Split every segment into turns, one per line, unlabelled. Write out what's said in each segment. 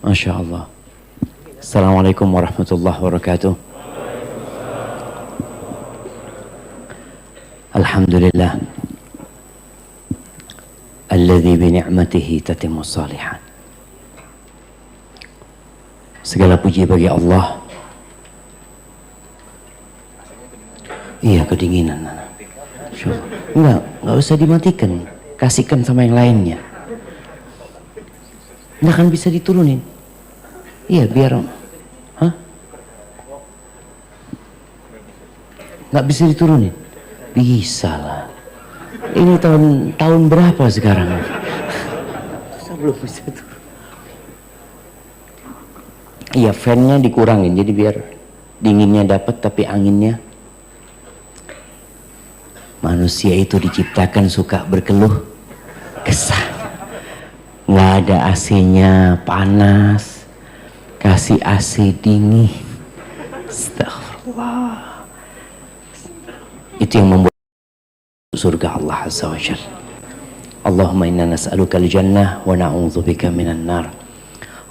Masya Allah. Assalamualaikum warahmatullahi wabarakatuh. Alhamdulillah alladzi bi ni'matihi tatimmu shalihat. Segala puji bagi Allah. Iya, kedinginan. Enggak usah dimatikan. Kasihkan sama yang lainnya. Nggak akan bisa diturunin. Iya, biar nggak bisa diturunin. Bisa lah. Ini tahun berapa sekarang? Saya belum bisa turun. Iya, fan-nya dikurangin jadi biar dinginnya dapat tapi anginnya. Manusia itu diciptakan suka berkeluh kesah. Nggak ada AC-nya panas, kasih AC dingin. Astagfirullah. Itu yang membuat surga Allah Azza wa Jalla. Allahumma inna nas'aluka al-jannah wa na'udzubika minan nar.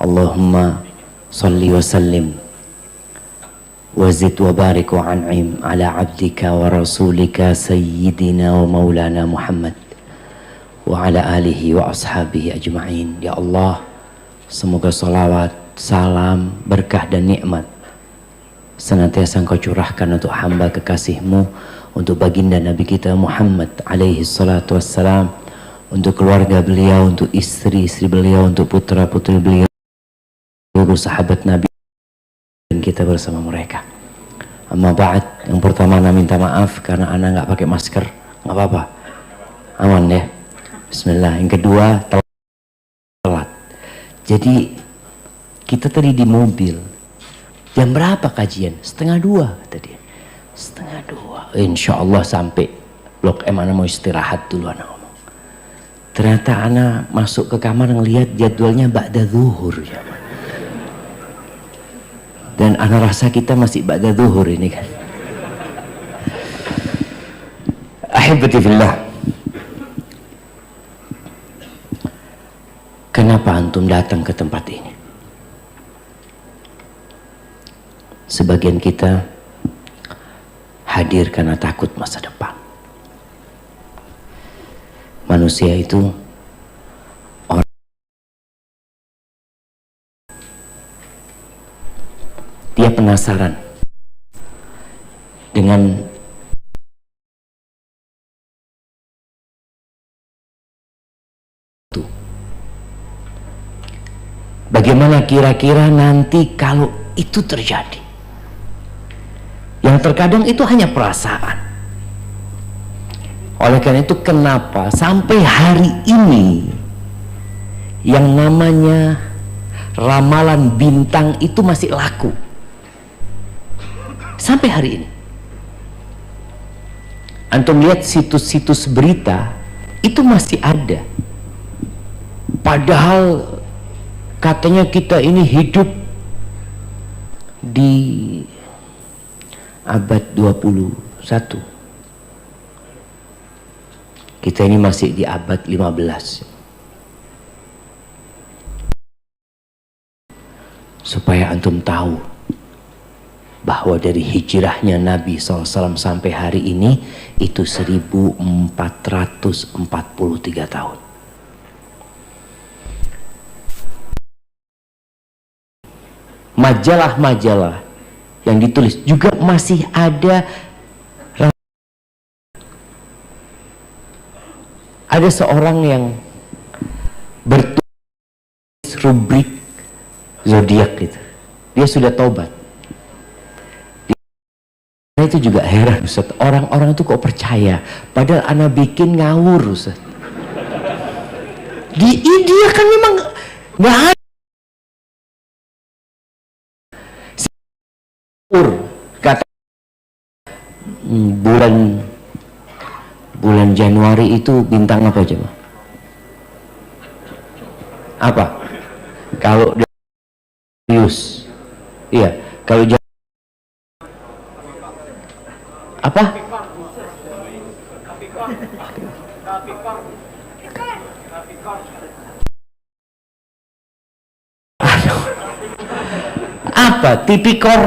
Allahumma salli wa sallim wa zid wa barik wa an'im ala abdika wa rasulika sayyidina wa maulana Muhammad wa ala alihi wa ashabihi ajma'in. Ya Allah, semoga salawat, salam, berkah dan nikmat senantiasa Engkau curahkan untuk hamba kekasih-Mu, untuk baginda Nabi kita Muhammad alaihi salatu wassalam, untuk keluarga beliau, untuk istri-istri beliau, untuk putra-putri beliau, seluruh sahabat Nabi dan kita bersama mereka. Amma ba'd, yang pertama Ana minta maaf karena Ana nggak pakai masker. Nggak apa-apa, aman ya. Bismillah. Yang kedua, telat. Jadi kita tadi di mobil. Jam berapa kajian? 1:30 kata dia. 1:30. Insya Allah sampai Blok M. Ana mau istirahat dulu, Ana ngomong. Ternyata Ana masuk ke kamar ngelihat jadwalnya ba'da zuhur ya. Dan Ana rasa kita masih ba'da zuhur ini kan. Ahibati fillah. Kenapa antum datang ke tempat ini? Sebagian kita hadir karena takut masa depan. Manusia itu orang dia penasaran dengan bagaimana kira-kira nanti kalau itu terjadi. Yang terkadang itu hanya perasaan. Oleh karena itu kenapa sampai hari ini yang namanya ramalan bintang itu masih laku. Sampai hari ini. Antum lihat situs-situs berita itu masih ada. Padahal katanya kita ini hidup di abad 21. Kita ini masih di abad 15. Supaya antum tahu bahwa dari hijrahnya Nabi SAW sampai hari ini itu 1443 tahun. Majalah-majalah yang ditulis juga masih ada. Ada seorang yang bertulis rubrik zodiak gitu. Dia sudah taubat. Itu juga heran Ustaz, orang-orang itu kok percaya padahal Ana bikin ngawur Ustaz. Di India kan memang nggak ada. Kata bulan Januari itu bintang apa coba? Apa? Kalau Aquarius, iya. Kalau apa? Aduh. Apa? Tipikor?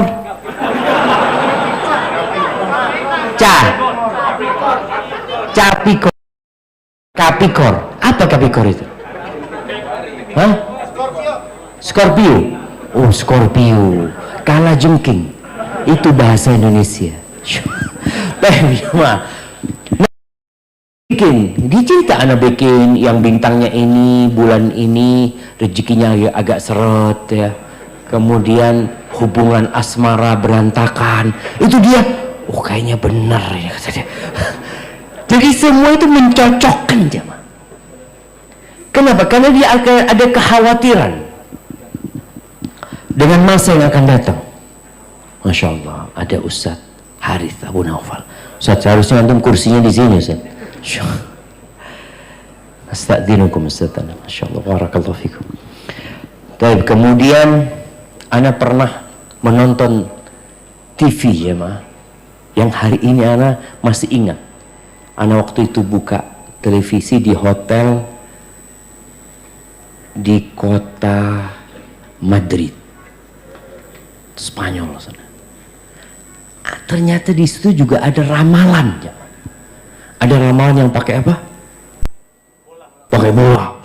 Capikor? Kapikor? Apa kapikor itu? Hah? Scorpio. Oh, Scorpio. Kala jengking. Itu bahasa Indonesia. Dia cerita anak bikin yang bintangnya ini, bulan ini rezekinya agak seret ya. Kemudian hubungan asmara berantakan. Itu dia, oh kayaknya benar ya kata dia. Jadi semua itu mencocokkan jemaah. Kenapa? Karena dia akan ada kekhawatiran dengan masa yang akan datang. Masya Allah, ada Ustadz Harith Abu Naufal. Ustadz, seharusnya antum kursinya di sini Ustadz. Astagfirullahaladzim Ustadz. Masya Allah, barakallahu fikum. Tapi kemudian ana pernah menonton TV jemaah, yang hari ini ana masih ingat. Ana waktu itu buka televisi di hotel di kota Madrid, Spanyol sana. Ternyata di situ juga ada ramalan. Ada ramalan yang pakai apa? Pakai bola.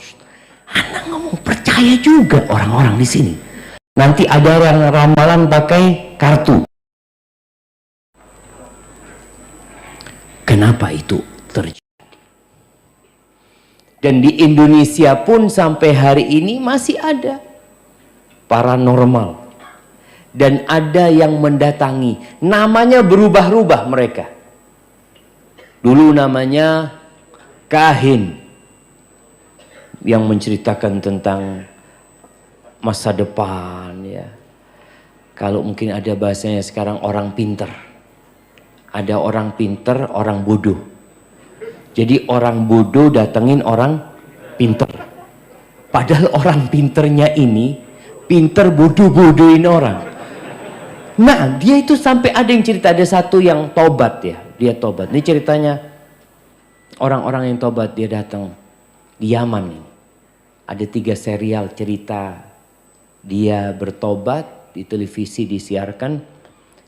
Anak ngomong percaya juga orang-orang di sini. Nanti ada ramalan pakai kartu. Kenapa itu terjadi? Dan di Indonesia pun sampai hari ini masih ada paranormal. Dan ada yang mendatangi. Namanya berubah-ubah mereka. Dulu namanya kahin. Yang menceritakan tentang masa depan ya. Kalau mungkin ada bahasanya sekarang orang pinter. Ada orang pinter, orang bodoh. Jadi orang bodoh datengin orang pinter. Padahal orang pinternya ini pinter bodoh-bodohin orang. Nah, dia itu sampai ada yang cerita, ada satu yang tobat ya. Dia tobat. Ini ceritanya orang-orang yang tobat, dia datang di Yaman ini. Ada 3 serial cerita dia bertobat, di televisi disiarkan.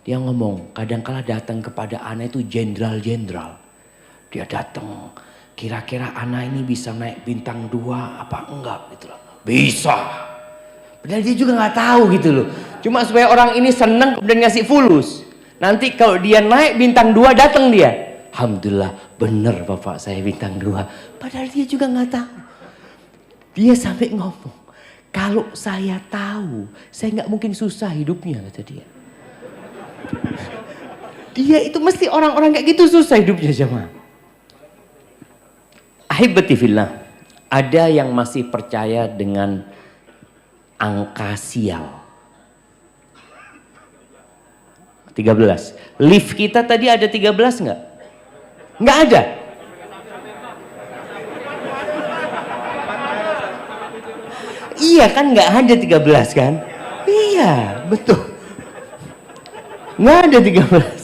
Dia ngomong, kadangkala datang kepada ana itu jenderal-jenderal. Dia datang, kira-kira ana ini bisa naik bintang 2 apa enggak gitu loh. Bisa. Padahal dia juga nggak tahu gitu loh. Cuma supaya orang ini seneng dan ngasih fulus. Nanti kalau dia naik bintang 2 datang dia. Alhamdulillah bener bapak saya bintang 2. Padahal dia juga nggak tahu. Dia sampai ngomong, kalau saya tahu, saya nggak mungkin susah hidupnya kata dia. Dia itu mesti orang-orang kayak gitu susah hidupnya jemaah. Ahibati fillah, ada yang masih percaya dengan angka sial. 13. Lift kita tadi ada 13 nggak? Nggak ada. Iya kan nggak ada 13 kan? Iya betul. Nggak ada 13.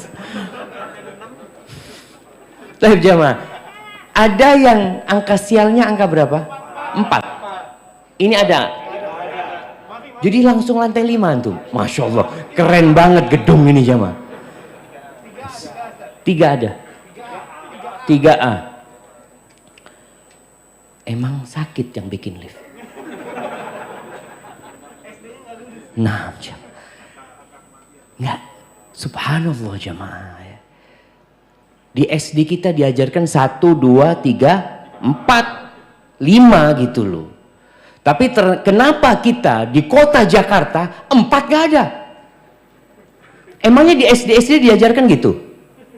Tapi jamaah, ada yang angka sialnya angka berapa? 4. Ini ada. Jadi langsung lantai 5 tuh. Masya Allah, keren banget gedung ini jamaah. 3 ada. 3A. Emang sakit yang bikin lift. Nah, enggak, subhanallah jamaah ya. Di SD kita diajarkan 1, 2, 3, 4, 5 gitu loh. Tapi kenapa kita di kota Jakarta 4 gak ada? Emangnya di SD diajarkan gitu?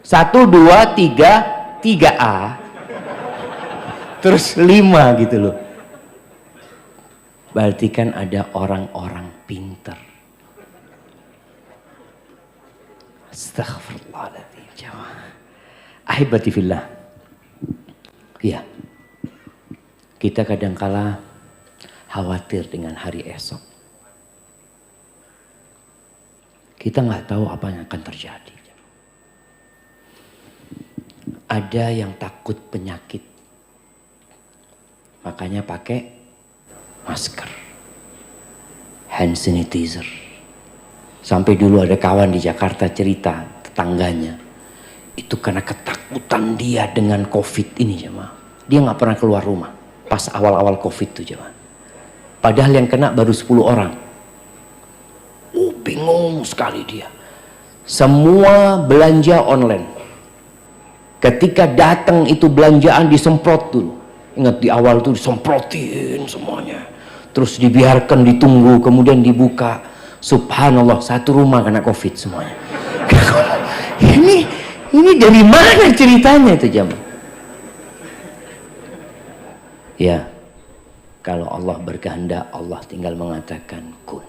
1, 2, 3, 3A. Terus 5 gitu loh. Berarti kan ada orang-orang pinter. Astaghfirullahaladzim jamaah. Ahibati fillah. Iya. Kita kadangkala khawatir dengan hari esok. Kita nggak tahu apa yang akan terjadi. Ada yang takut penyakit. Makanya pakai masker, hand sanitizer. Sampai dulu ada kawan di Jakarta cerita, tetangganya, itu karena ketakutan dia dengan COVID ini jemaah. Dia nggak pernah keluar rumah pas awal-awal COVID itu jemaah. Padahal yang kena baru 10 orang. Bingung sekali dia. Semua belanja online. Ketika datang itu belanjaan disemprot dulu. Ingat di awal itu disemprotin semuanya. Terus dibiarkan ditunggu, kemudian dibuka. Subhanallah, satu rumah kena COVID semuanya. Ini dari mana ceritanya itu jemaah? Ya, kalau Allah berkehendak, Allah tinggal mengatakan kun.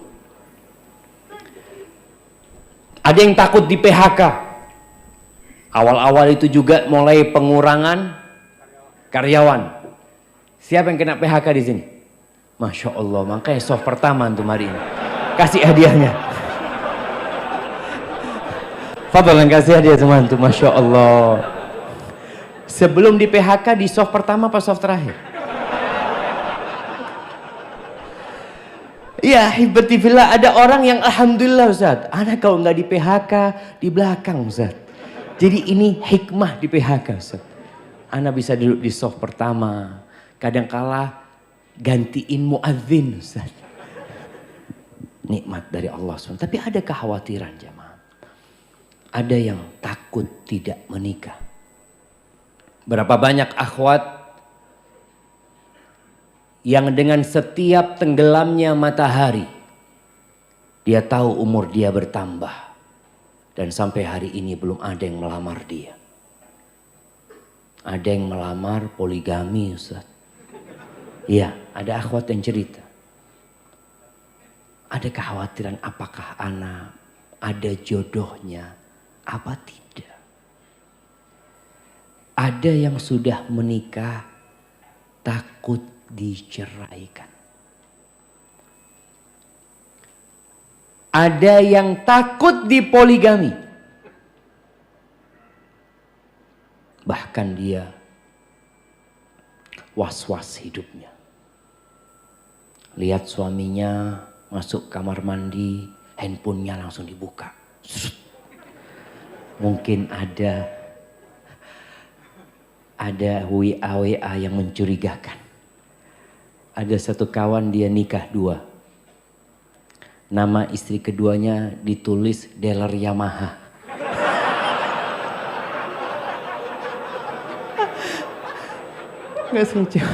Ada yang takut di PHK. Awal-awal itu juga mulai pengurangan karyawan. Siapa yang kena PHK di sini? Masya Allah, makanya soft pertama untuk hari ini. Kasih hadiahnya. Fadlan kasih hadiah teman tuh, Masya Allah. Sebelum di PHK di soft pertama apa soft terakhir? Ya, hibatifillah, ada orang yang alhamdulillah Ustaz, anak kalau nggak di PHK di belakang Ustaz. Jadi ini hikmah di PHK Ustaz. Anak bisa duduk di soft pertama, kadangkala gantiin muadzin Ustaz. Nikmat dari Allah SWT. Tapi ada kekhawatiran jemaah. Ada yang takut tidak menikah. Berapa banyak akhwat yang dengan setiap tenggelamnya matahari dia tahu umur dia bertambah dan sampai hari ini belum ada yang melamar dia. Ada yang melamar poligami Ustaz. Iya, ada akhwat yang cerita. Ada kekhawatiran apakah anak ada jodohnya apa tidak. Ada yang sudah menikah takut diceraikan. Ada yang takut dipoligami. Bahkan dia was-was hidupnya. Lihat suaminya masuk kamar mandi, handphonenya langsung dibuka. Mungkin ada WA yang mencurigakan. Ada satu kawan dia nikah 2. Nama istri keduanya ditulis dealer Yamaha. Gak lucu.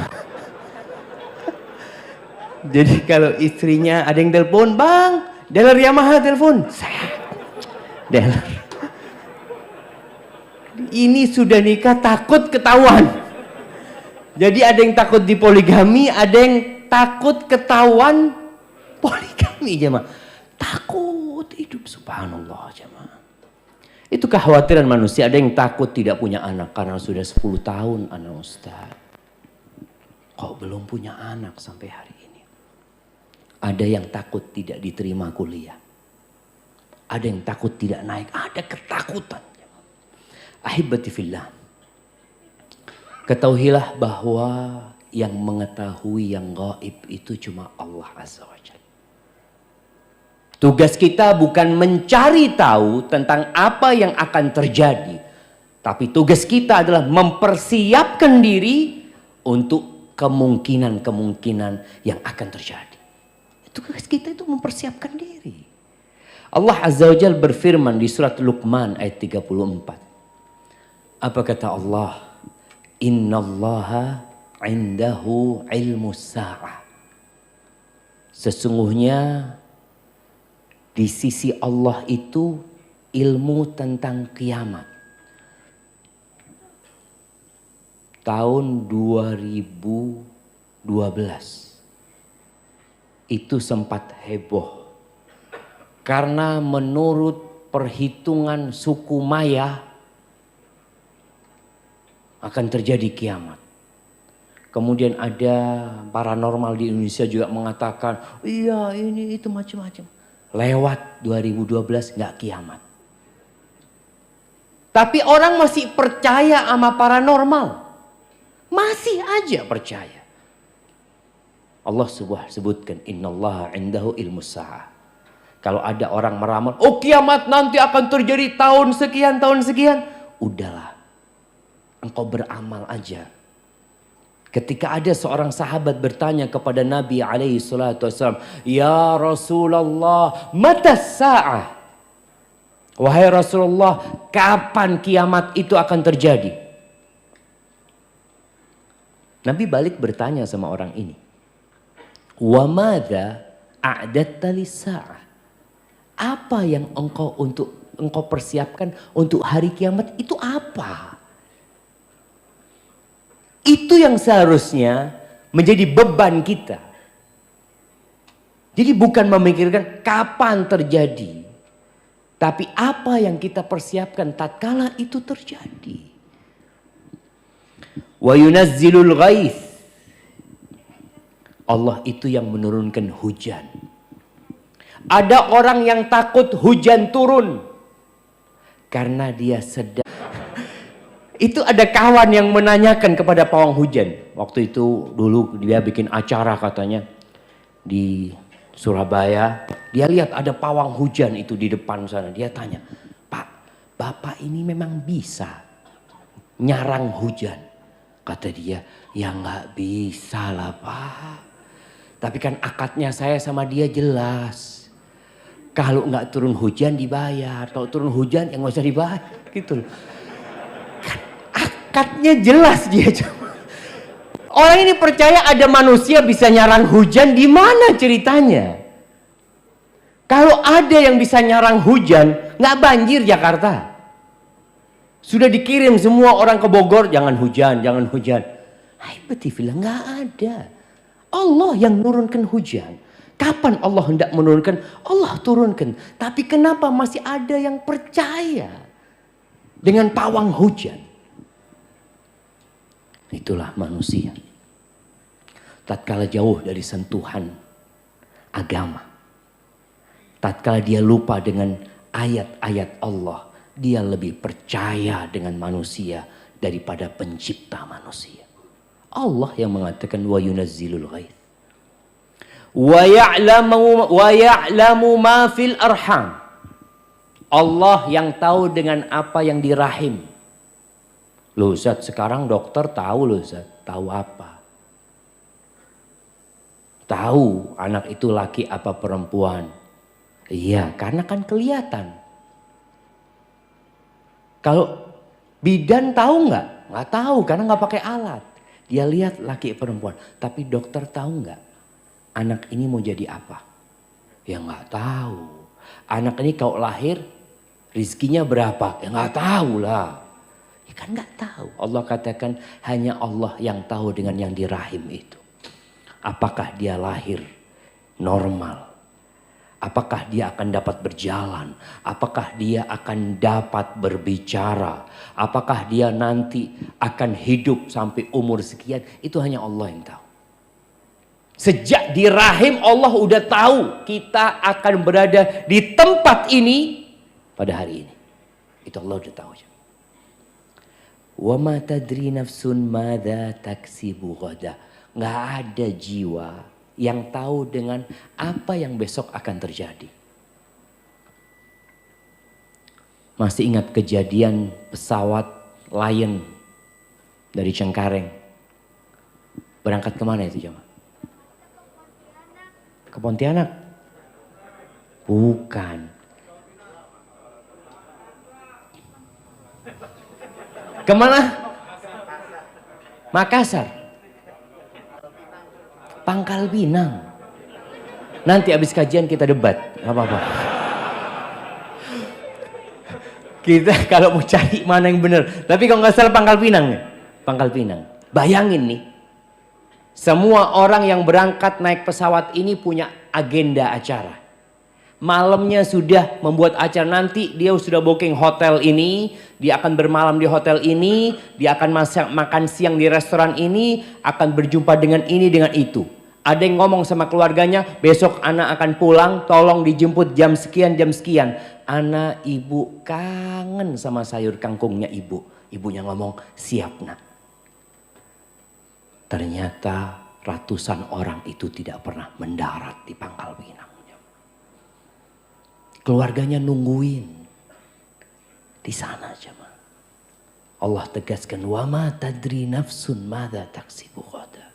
Jadi kalau istrinya ada yang telepon, bang, dealer Yamaha telepon. Dealer. Ini sudah nikah takut ketahuan. Jadi ada yang takut dipoligami, ada yang takut ketahuan poligami jemaah. Takut hidup subhanallah jemaah. Itu kekhawatiran manusia. Ada yang takut tidak punya anak karena sudah 10 tahun anak Ustaz. Kok belum punya anak sampai hari ini? Ada yang takut tidak diterima kuliah. Ada yang takut tidak naik. Ada ketakutan. Ahibati fillah. Ketahuilah bahwa yang mengetahui yang gaib itu cuma Allah Azza wa Jalla. Tugas kita bukan mencari tahu tentang apa yang akan terjadi. Tapi tugas kita adalah mempersiapkan diri untuk kemungkinan-kemungkinan yang akan terjadi. Tugas kita itu mempersiapkan diri. Allah Azza wa Jalla berfirman di surat Luqman ayat 34. Apa kata Allah? Innallaha indahu ilmu sa'ah. Sesungguhnya di sisi Allah itu ilmu tentang kiamat. Tahun 2012 itu sempat heboh. Karena menurut perhitungan suku Maya akan terjadi kiamat. Kemudian ada paranormal di Indonesia juga mengatakan, iya ini itu macam-macam. Lewat 2012 nggak kiamat. Tapi orang masih percaya sama paranormal. Masih aja percaya. Allah sebutkan innallaha indahu ilmus sa'ah. Kalau ada orang meramal, oh kiamat nanti akan terjadi tahun sekian, udahlah, engkau beramal aja. Ketika ada seorang sahabat bertanya kepada Nabi alaihi salatu wassalam, ya Rasulullah, mata sa'ah? Wahai Rasulullah, kapan kiamat itu akan terjadi? Nabi balik bertanya sama orang ini, wa madza a'datta lis-sa'ah? Apa yang engkau persiapkan untuk hari kiamat itu apa? Itu yang seharusnya menjadi beban kita. Jadi bukan memikirkan kapan terjadi, tapi apa yang kita persiapkan tatkala itu terjadi. Wa yunazzilul ghaits. Allah itu yang menurunkan hujan. Ada orang yang takut hujan turun karena dia sedang. Itu ada kawan yang menanyakan kepada pawang hujan. Waktu itu dulu dia bikin acara katanya di Surabaya. Dia lihat ada pawang hujan itu di depan sana. Dia tanya, Pak, Bapak ini memang bisa nyarang hujan? Kata dia, ya nggak bisa lah Pak. Tapi kan akadnya saya sama dia jelas. Kalau nggak turun hujan dibayar. Kalau turun hujan ya nggak usah dibayar. Gitu loh. Akadnya jelas dia cuma. Orang ini percaya ada manusia bisa nyarang hujan, di mana ceritanya? Kalau ada yang bisa nyarang hujan, nggak banjir Jakarta. Sudah dikirim semua orang ke Bogor, jangan hujan, jangan hujan. Alhamdulillah nggak ada. Allah yang menurunkan hujan. Kapan Allah hendak menurunkan? Allah turunkan. Tapi kenapa masih ada yang percaya dengan pawang hujan? Itulah manusia. Tatkala jauh dari sentuhan agama, tatkala dia lupa dengan ayat-ayat Allah, dia lebih percaya dengan manusia daripada pencipta manusia. Allah yang mengatakan wa yunazzilul ghaits wa ya'lamu ma fil arham. Allah yang tahu dengan apa yang di rahim. Loh Ustaz, sekarang dokter tahu loh Ustaz. Tahu apa? Tahu anak itu laki apa perempuan. Iya, karena kan kelihatan. Kalau bidan tahu nggak? Nggak tahu karena nggak pakai alat. Dia lihat laki perempuan. Tapi dokter tahu nggak? Anak ini mau jadi apa? Ya nggak tahu. Anak ini kalau lahir rizkinya berapa? Ya nggak tahu lah. Ya kan nggak tahu. Allah katakan hanya Allah yang tahu dengan yang di rahim itu. Apakah dia lahir normal? Apakah dia akan dapat berjalan? Apakah dia akan dapat berbicara? Apakah dia nanti akan hidup sampai umur sekian? Itu hanya Allah yang tahu. Sejak di rahim Allah udah tahu kita akan berada di tempat ini pada hari ini. Itu Allah udah tahu. Wa ma tadri nafsun madza taksibu ghada. Nggak ada jiwa yang tahu dengan apa yang besok akan terjadi. Masih ingat kejadian pesawat Lion dari Cengkareng berangkat kemana itu jemaah? Ke Pontianak? Bukan. Kemana? Makassar. Pangkal Pinang. Nanti habis kajian kita debat, nggak apa-apa. Kita kalau mau cari mana yang benar. Tapi kalau nggak salah Pangkal Pinang nih. Pangkal Pinang. Bayangin nih. Semua orang yang berangkat naik pesawat ini punya agenda acara. Malamnya sudah membuat acara, nanti dia sudah booking hotel ini, dia akan bermalam di hotel ini, dia akan makan siang di restoran ini, akan berjumpa dengan ini dengan itu. Ada yang ngomong sama keluarganya, besok anak akan pulang, tolong dijemput jam sekian, jam sekian. Anak ibu kangen sama sayur kangkungnya ibu. Ibunya ngomong, siap nak. Ternyata ratusan orang itu tidak pernah mendarat di Pangkal Pinang. Keluarganya nungguin di sana jemaah. Allah tegaskan, wa ma tadri nafsun madza taksibu ghadan.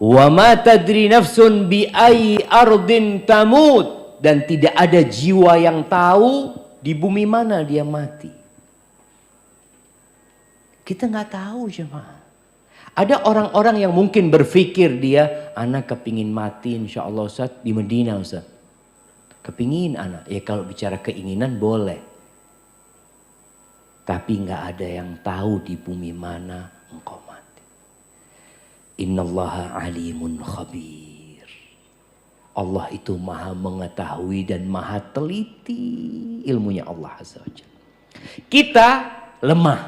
Wa ma tadri nafsun bi ayyi ardin tamut, dan tidak ada jiwa yang tahu di bumi mana dia mati. Kita nggak tahu jemaah. Ada orang-orang yang mungkin berpikir dia, anak kepingin mati insya Allah Ustaz di Medina Ustaz. Kepingin anak, ya kalau bicara keinginan boleh. Tapi nggak ada yang tahu di bumi mana engkau mati. Innallaha alimun khabir. Allah itu maha mengetahui dan maha teliti ilmunya Allah Azza wa Jalla. Kita lemah.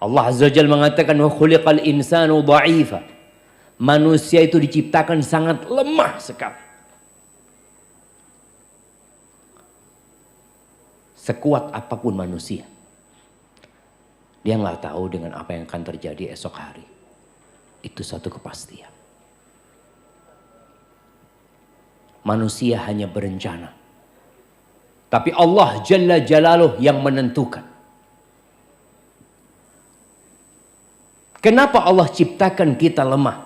Allah Azza wa Jalla mengatakan wa khuliqal insanu dha'ifa. Manusia itu diciptakan sangat lemah sekali. Sekuat apapun manusia, dia nggak tahu dengan apa yang akan terjadi esok hari. Itu satu kepastian. Manusia hanya berencana. Tapi Allah Jalla Jalaluh yang menentukan. Kenapa Allah ciptakan kita lemah?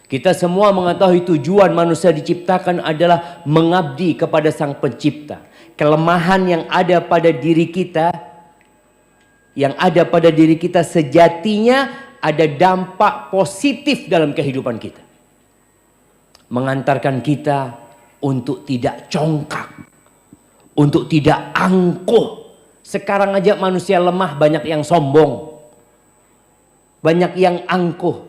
Kita semua mengetahui tujuan manusia diciptakan adalah mengabdi kepada Sang Pencipta. Kelemahan yang ada pada diri kita, sejatinya ada dampak positif dalam kehidupan kita. Mengantarkan kita untuk tidak congkak, untuk tidak angkuh. Sekarang aja manusia lemah, banyak yang sombong. Banyak yang angkuh.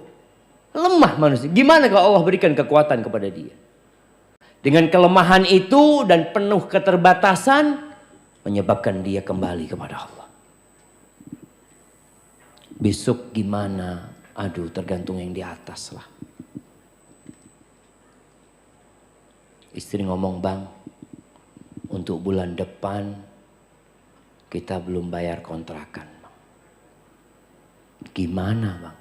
Lemah manusia. Gimana kalau Allah berikan kekuatan kepada dia? Dengan kelemahan itu dan penuh keterbatasan, menyebabkan dia kembali kepada Allah. Besok gimana? Aduh, tergantung yang di atas lah. Istri ngomong, bang, untuk bulan depan kita belum bayar kontrakan. Gimana bang?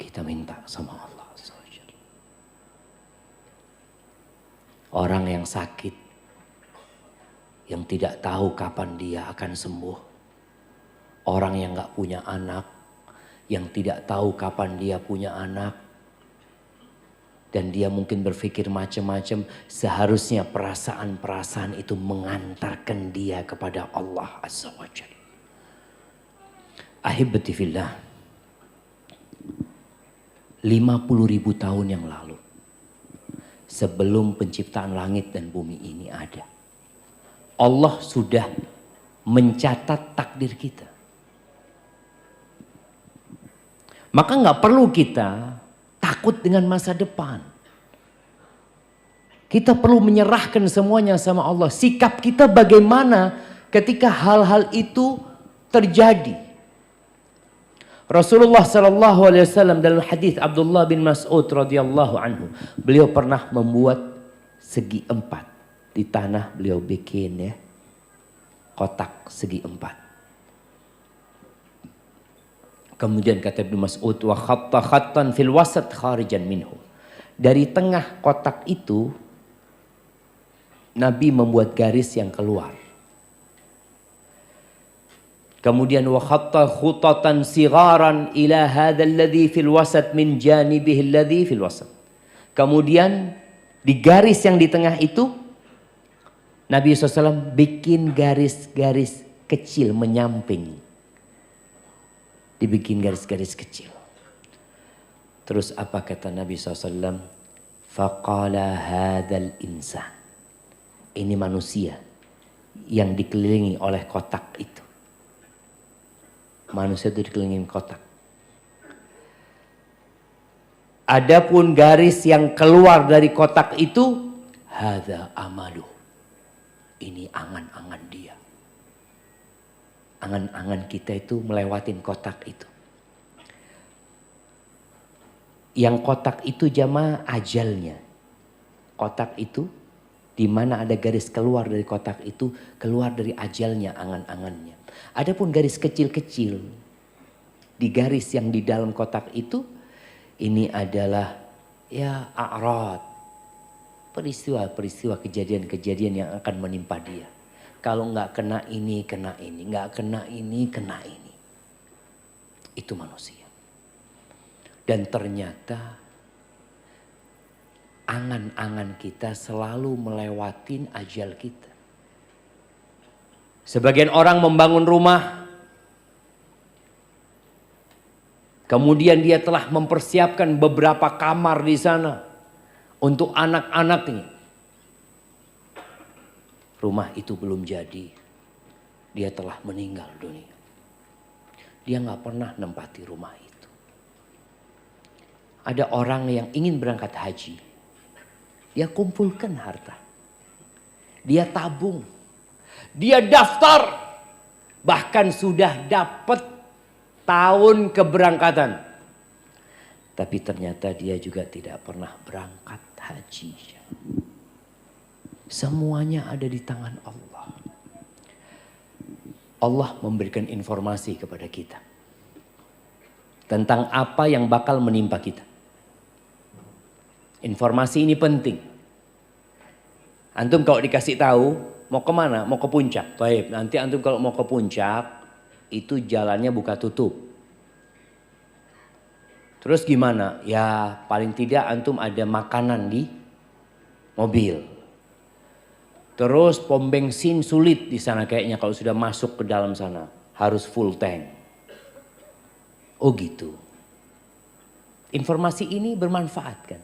Kita minta sama Allah. Orang yang sakit, yang tidak tahu kapan dia akan sembuh. Orang yang gak punya anak, yang tidak tahu kapan dia punya anak. Dan dia mungkin berpikir macam-macam. Seharusnya perasaan-perasaan itu mengantarkan dia kepada Allah Azza wa Jalla. Ahibati fillah. 50.000 tahun yang lalu, sebelum penciptaan langit dan bumi ini ada, Allah sudah mencatat takdir kita. Maka nggak perlu kita takut dengan masa depan. Kita perlu menyerahkan semuanya sama Allah. Sikap kita bagaimana ketika hal-hal itu terjadi? Rasulullah sallallahu alaihi wasallam dalam hadis Abdullah bin Mas'ud radhiyallahu anhu, beliau pernah membuat segi 4 di tanah, beliau bikin ya kotak segi 4. Kemudian kata Ibnu Mas'ud, wa khatta khattan fil wasat kharijan minhu. Dari tengah kotak itu Nabi membuat garis yang keluar. Kemudian wa khatta khutatan sigharan ila hadzal ladzi fil wasat min janibihi alladzi fil wasat. Kemudian di garis yang di tengah itu Nabi SAW bikin garis-garis kecil menyamping. Dibikin garis-garis kecil. Terus apa kata Nabi SAW? Faqala hadzal insan. Ini manusia yang dikelilingi oleh kotak itu. Manusia itu dikelilingi kotak. Adapun garis yang keluar dari kotak itu, hadza amaluh. Ini angan-angan dia. Angan-angan kita itu melewatin kotak itu. Yang kotak itu jamaah ajalnya. Kotak itu Di mana ada garis keluar dari kotak itu, keluar dari ajalnya, angan-angannya. Adapun garis kecil-kecil, di garis yang di dalam kotak itu, ini adalah ya a'rad. Peristiwa-peristiwa, kejadian-kejadian yang akan menimpa dia. Kalau nggak kena ini, kena ini. Nggak kena ini, kena ini. Itu manusia. Dan ternyata angan-angan kita selalu melewatin ajal kita. Sebagian orang membangun rumah, kemudian dia telah mempersiapkan beberapa kamar di sana untuk anak-anaknya. Rumah itu belum jadi, dia telah meninggal dunia. Dia nggak pernah nempati rumah itu. Ada orang yang ingin berangkat haji, dia kumpulkan harta, dia tabung, dia daftar, bahkan sudah dapat tahun keberangkatan. Tapi ternyata dia juga tidak pernah berangkat haji. Semuanya ada di tangan Allah. Allah memberikan informasi kepada kita tentang apa yang bakal menimpa kita. Informasi ini penting. Antum kalau dikasih tahu mau kemana? Mau ke puncak. Baik, nanti antum kalau mau ke puncak itu jalannya buka tutup. Terus gimana? Ya paling tidak antum ada makanan di mobil. Terus pom bensin sulit di sana kayaknya kalau sudah masuk ke dalam sana. Harus full tank. Oh gitu. Informasi ini bermanfaat kan.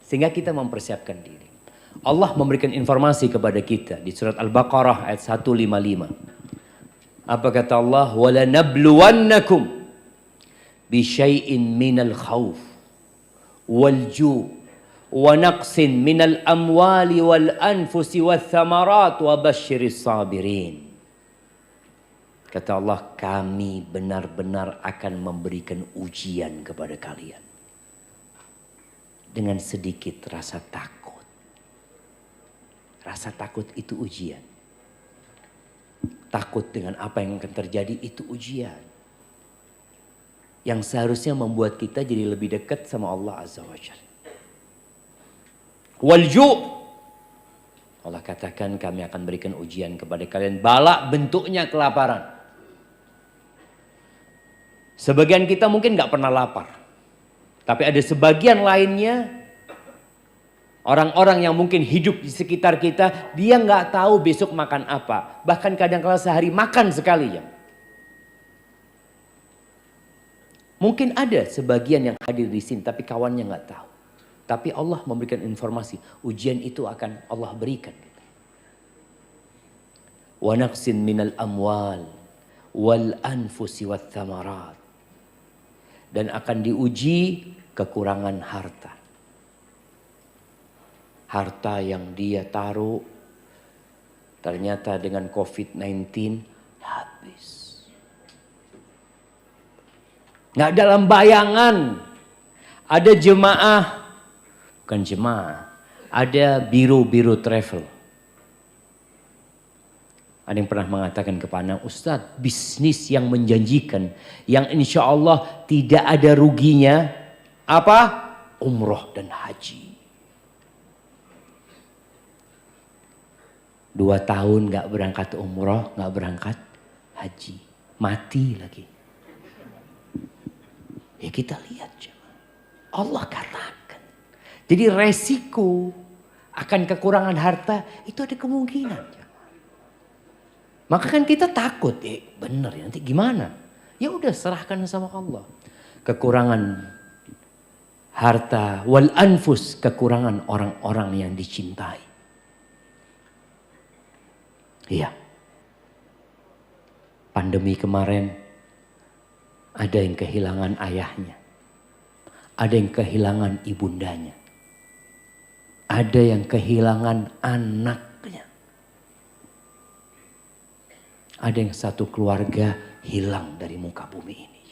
Sehingga kita mempersiapkan diri. Allah memberikan informasi kepada kita di surat Al-Baqarah ayat 155. Apa kata Allah? وَلَنَبْلُوَنَّكُمْ بِشَيْءٍ مِّنَ الْخَوْفِ وَالْجُوعِ وَنَقْصٍ مِّنَ الْأَمْوَالِ وَالْأَنْفُسِ وَالثَّمَرَاتِ وَبَشِّرِ الصَّابِرِينَ. Kata Allah, kami benar-benar akan memberikan ujian kepada kalian. Dengan sedikit rasa takut. Rasa takut itu ujian. Takut dengan apa yang akan terjadi itu ujian. Yang seharusnya membuat kita jadi lebih dekat sama Allah Azza wa Jalla. Walju'. Allah katakan kami akan berikan ujian kepada kalian. Bala bentuknya kelaparan. Sebagian kita mungkin gak pernah lapar. Tapi ada sebagian lainnya. Orang-orang yang mungkin hidup di sekitar kita. Dia gak tahu besok makan apa. Bahkan kadang-kala sehari makan sekali ya. Mungkin ada sebagian yang hadir di sini. Tapi kawannya gak tahu. Tapi Allah memberikan informasi. Ujian itu akan Allah berikan. Wa naqsin minal amwal wal anfusi wath thamarat. Dan akan diuji kekurangan harta. Harta yang dia taruh ternyata dengan COVID-19 habis. Nggak dalam bayangan ada jemaah. Bukan jemaah, ada biro-biro travel. Ada yang pernah mengatakan kepada Ustadz, bisnis yang menjanjikan, yang insya Allah tidak ada ruginya, apa? Umroh dan haji. 2 tahun gak berangkat umroh, gak berangkat haji. Mati lagi. Ya kita lihat jemaah. Allah katakan. Jadi resiko akan kekurangan harta itu ada kemungkinan. Maka kan kita takut, bener ya nanti gimana? Ya udah serahkan sama Allah. Kekurangan harta wal anfus, kekurangan orang-orang yang dicintai. Iya. Pandemi kemarin ada yang kehilangan ayahnya. Ada yang kehilangan ibundanya. Ada yang kehilangan anaknya. Ada yang satu keluarga hilang dari muka bumi ini.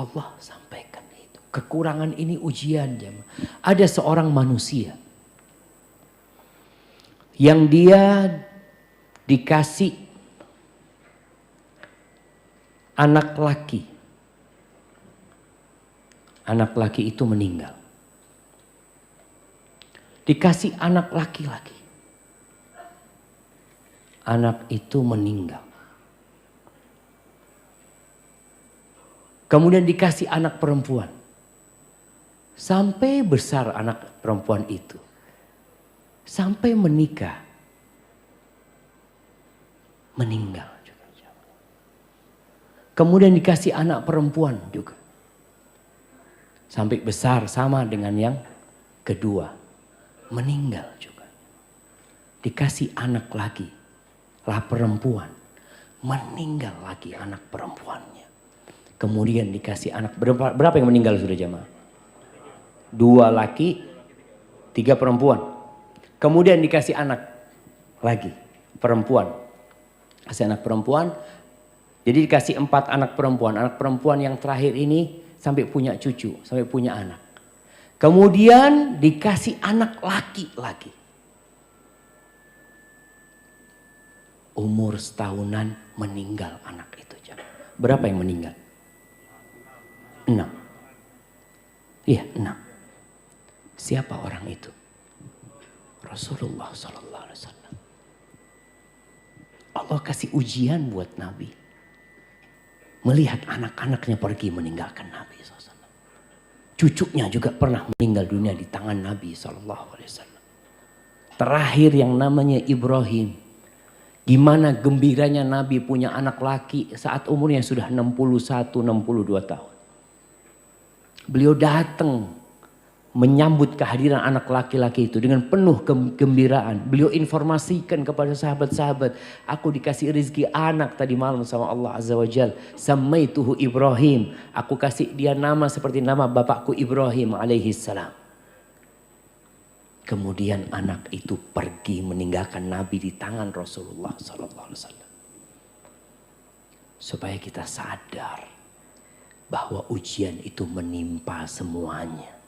Allah sampaikan itu. Kekurangan ini ujian. Ada seorang manusia. yang dia dikasih anak laki. Anak laki itu meninggal. Dikasih anak laki-laki. Anak itu meninggal. Kemudian dikasih anak perempuan. Sampai besar anak perempuan itu. Sampai menikah. Meninggal juga. Kemudian dikasih anak perempuan juga. Sampai besar sama dengan yang kedua. Meninggal juga. Dikasih anak lagi. Lah perempuan. Meninggal lagi anak perempuannya. Kemudian dikasih anak. Berapa yang meninggal sudah jamaah? 2 laki, 3 perempuan. Kemudian dikasih anak lagi. Perempuan. Kasih anak perempuan. Jadi dikasih 4 anak perempuan. Anak perempuan yang terakhir ini sampai punya cucu. Sampai punya anak. Kemudian dikasih anak laki lagi. Umur setahunan meninggal anak itu. Berapa yang meninggal? 6. Iya 6. Siapa orang itu? Rasulullah Sallallahu Alaihi Wasallam. Allah kasih ujian buat Nabi. Melihat anak-anaknya pergi meninggalkan Nabi SAW. Cucunya juga pernah meninggal dunia di tangan Nabi SAW. Terakhir yang namanya Ibrahim. Gimana gembiranya Nabi punya anak laki saat umurnya sudah 61-62 tahun. Beliau datang menyambut kehadiran anak laki-laki itu dengan penuh kegembiraan. Beliau informasikan kepada sahabat-sahabat, aku dikasih rezeki anak tadi malam sama Allah Azza wa Jal. Samaituhu Ibrahim. Aku kasih dia nama seperti nama bapakku Ibrahim alaihi salam. Kemudian anak itu pergi meninggalkan Nabi di tangan Rasulullah sallallahu alaihi wasallam. Supaya kita sadar bahwa ujian itu menimpa semuanya.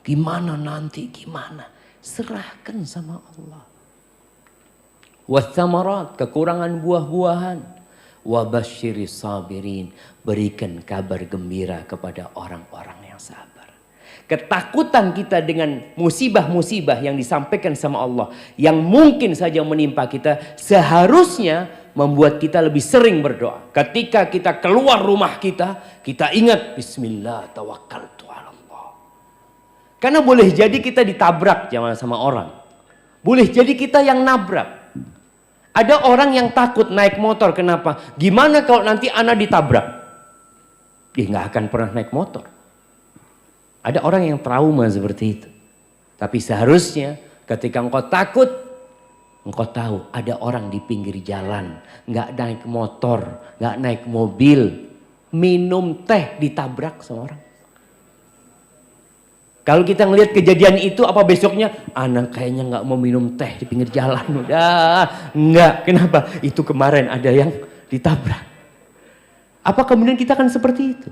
Gimana nanti, gimana? Serahkan sama Allah. Wathamarat, kekurangan buah-buahan. Wabasyiris sabirin, berikan kabar gembira kepada orang-orang yang sabar. Ketakutan kita dengan musibah-musibah yang disampaikan sama Allah, yang mungkin saja menimpa kita, seharusnya membuat kita lebih sering berdoa. Ketika kita keluar rumah kita ingat Bismillah tawakkaltu ala Allah. Karena boleh jadi kita ditabrak jangan sama orang. Boleh jadi kita yang nabrak. Ada orang yang takut naik motor, kenapa? Gimana kalau nanti anak ditabrak? Dia nggak akan pernah naik motor. Ada orang yang trauma seperti itu. Tapi seharusnya ketika engkau takut, engkau tahu ada orang di pinggir jalan, nggak naik motor, nggak naik mobil, minum teh ditabrak sama orang. Kalau kita ngelihat kejadian itu, apa besoknya? Anak kayaknya nggak mau minum teh di pinggir jalan. Udah, nggak. Kenapa? Itu kemarin ada yang ditabrak. Apa kemudian kita akan seperti itu?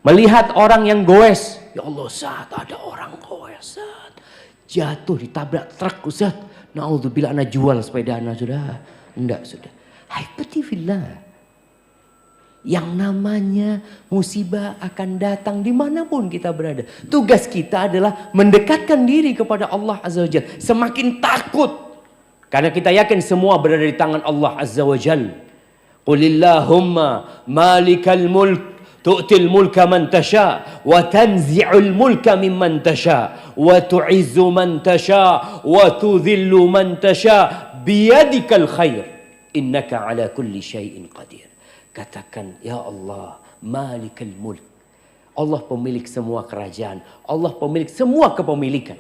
Melihat orang yang goes, ya Allah saat ada orang goes, saat jatuh ditabrak truk, Ustaz. Naudzubillah, anak jual sepeda anak sudah. Enggak sudah. Haibati-fillah. Yang namanya musibah akan datang dimanapun kita berada. Tugas kita adalah mendekatkan diri kepada Allah Azza wa Jalla. Semakin takut. Karena kita yakin semua berada di tangan Allah Azza wa Jalla. Qulillahumma malikal mulk. Tu'til mulka man tasha. Wa tanzi'ul mulka mimman tasha. Wa tu'izzu man tasha. Wa tudhillu man tasha. Biyadikal khair. Innaka ala kulli syai'in qadir. Katakan, ya Allah, malikal mulk. Allah pemilik semua kerajaan. Allah pemilik semua kepemilikan.